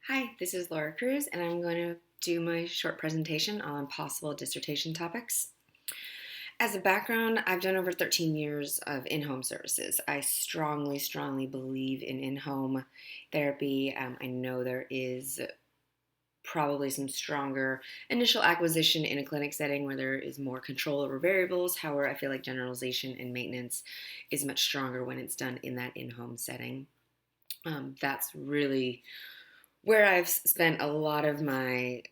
Hi, this is LKruse, and I'm going to do my short presentation on possible dissertation topics. As a background, I've done over 13 years of in-home services. I strongly believe in in-home therapy. I know there is probably some stronger initial acquisition in a clinic setting where there is more control over variables. However, I feel like generalization and maintenance is much stronger when it's done in that in-home setting. That's really where I've spent a lot of my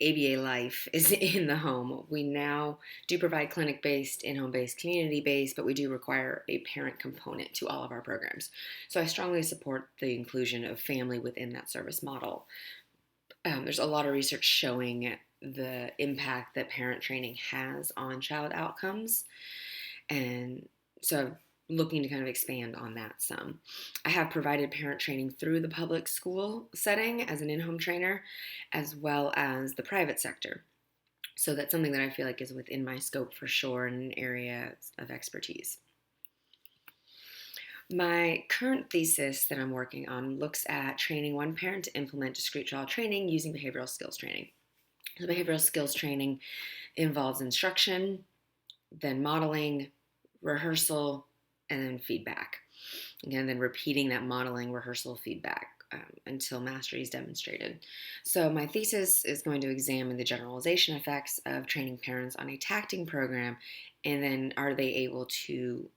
ABA life is in the home. We now do provide clinic-based, in-home-based, community-based, but we do require a parent component to all of our programs. So I strongly support the inclusion of family within that service model. There's a lot of research showing the impact that parent training has on child outcomes. And so I'm looking to kind of expand on that some. I have provided parent training through the public school setting as an in-home trainer, as well as the private sector. So that's something that I feel like is within my scope for sure and an area of expertise. My current thesis that I'm working on looks at training one parent to implement discrete child training using behavioral skills training. So behavioral skills training involves instruction, then modeling, rehearsal, and then feedback. Again, then repeating that modeling, rehearsal, feedback until mastery is demonstrated. So my thesis is going to examine the generalization effects of training parents on a tacting program, and then are they able to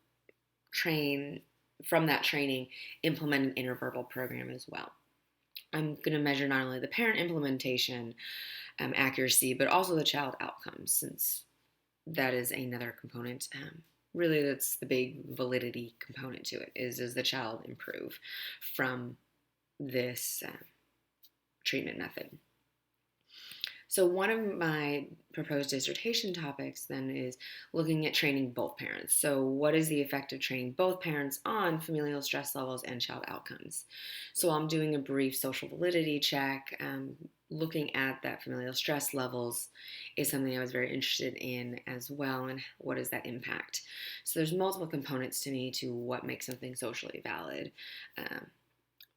train from that training, implement an interverbal program as well. I'm going to measure not only the parent implementation accuracy, but also the child outcomes, since that is another component. Really, that's the big validity component to it. Is does the child improve from this treatment method? So one of my proposed dissertation topics then is looking at training both parents. So what is the effect of training both parents on familial stress levels and child outcomes? So I'm doing a brief social validity check. Looking at that familial stress levels is something I was very interested in as well, and what does that impact? So there's multiple components to me to what makes something socially valid.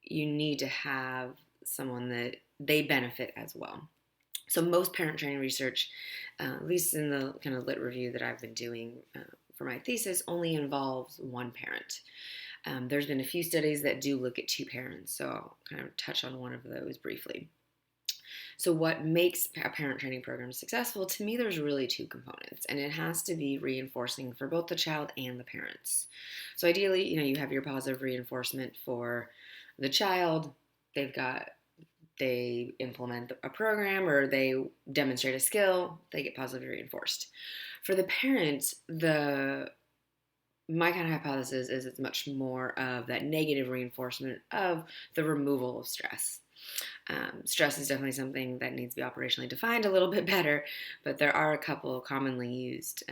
You need to have someone that they benefit as well. So most parent training research, at least in the kind of lit review that I've been doing for my thesis, only involves one parent. There's been a few studies that do look at two parents, so I'll kind of touch on one of those briefly. So what makes a parent training program successful? To me, there's really two components, and it has to be reinforcing for both the child and the parents. So ideally, you have your positive reinforcement for the child. They implement a program or they demonstrate a skill, they get positively reinforced. For the parents, my kind of hypothesis is it's much more of that negative reinforcement of the removal of stress. Stress is definitely something that needs to be operationally defined a little bit better, but there are a couple commonly used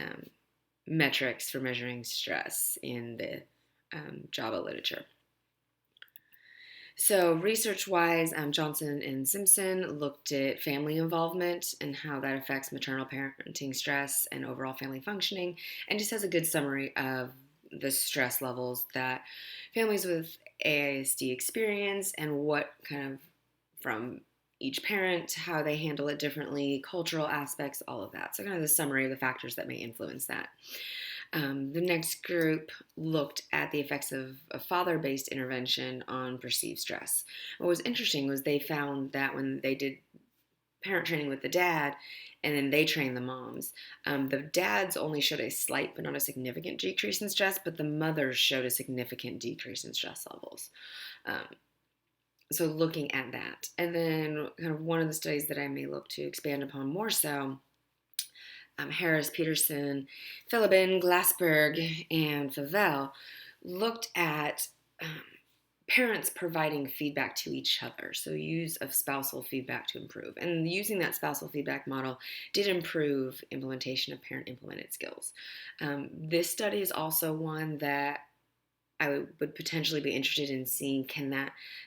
metrics for measuring stress in the JABA literature. So research-wise, Johnson and Simpson looked at family involvement and how that affects maternal parenting stress and overall family functioning, and just has a good summary of the stress levels that families with AISD experience and what kind of from each parent, how they handle it differently, cultural aspects, all of that. So kind of the summary of the factors that may influence that. The next group looked at the effects of a father-based intervention on perceived stress. What was interesting was they found that when they did parent training with the dad and then they trained the moms, the dads only showed a slight but not a significant decrease in stress, but the mothers showed a significant decrease in stress levels. So looking at that. And then kind of one of the studies that I may look to expand upon more so, Harris, Peterson, Philibin, Glassberg, and Favell looked at parents providing feedback to each other, so use of spousal feedback to improve. And using that spousal feedback model did improve implementation of parent-implemented skills. This study is also one that I would potentially be interested in seeing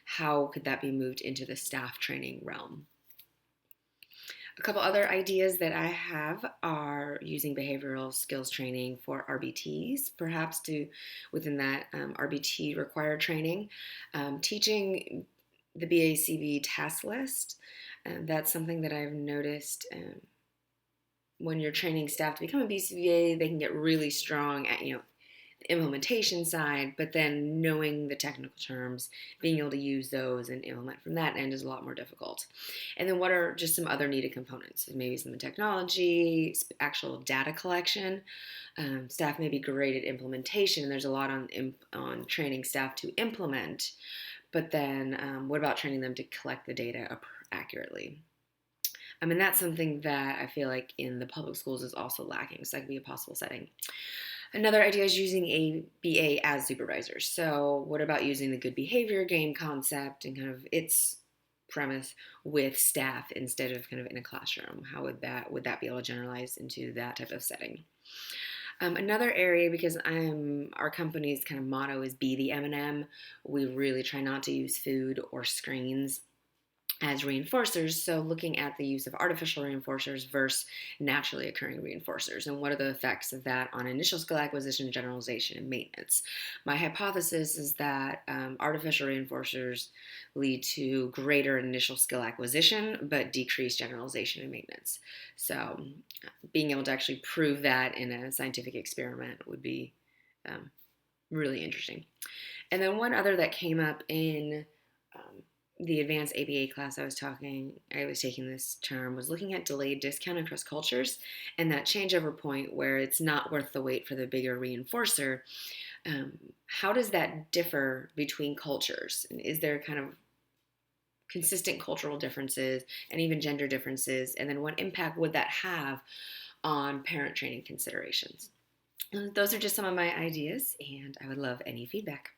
how could that be moved into the staff training realm. A couple other ideas that I have are using behavioral skills training for RBTs, perhaps within that RBT required training, teaching the BACB task list. That's something that I've noticed when you're training staff to become a BCBA, they can get really strong at, the implementation side, but then knowing the technical terms, being able to use those and implement from that end is a lot more difficult. And then what are just some other needed components? Maybe some technology, actual data collection. Staff may be great at implementation, and there's a lot on training staff to implement, but then what about training them to collect the data accurately? I mean, that's something that I feel like in the public schools is also lacking. So that could be a possible setting. Another idea is using a BA as supervisors. So what about using the good behavior game concept and kind of its premise with staff instead of kind of in a classroom? How would that be able to generalize into that type of setting? Another area, because our company's kind of motto is be the M&M, we really try not to use food or screens as reinforcers. So looking at the use of artificial reinforcers versus naturally occurring reinforcers, and what are the effects of that on initial skill acquisition, generalization, and maintenance. My hypothesis is that artificial reinforcers lead to greater initial skill acquisition, but decreased generalization and maintenance. So being able to actually prove that in a scientific experiment would be really interesting. And then one other that came up in the advanced ABA class I was taking this term, was looking at delayed discount across cultures and that changeover point where it's not worth the wait for the bigger reinforcer. How does that differ between cultures? And is there kind of consistent cultural differences and even gender differences? And then what impact would that have on parent training considerations? Those are just some of my ideas, and I would love any feedback.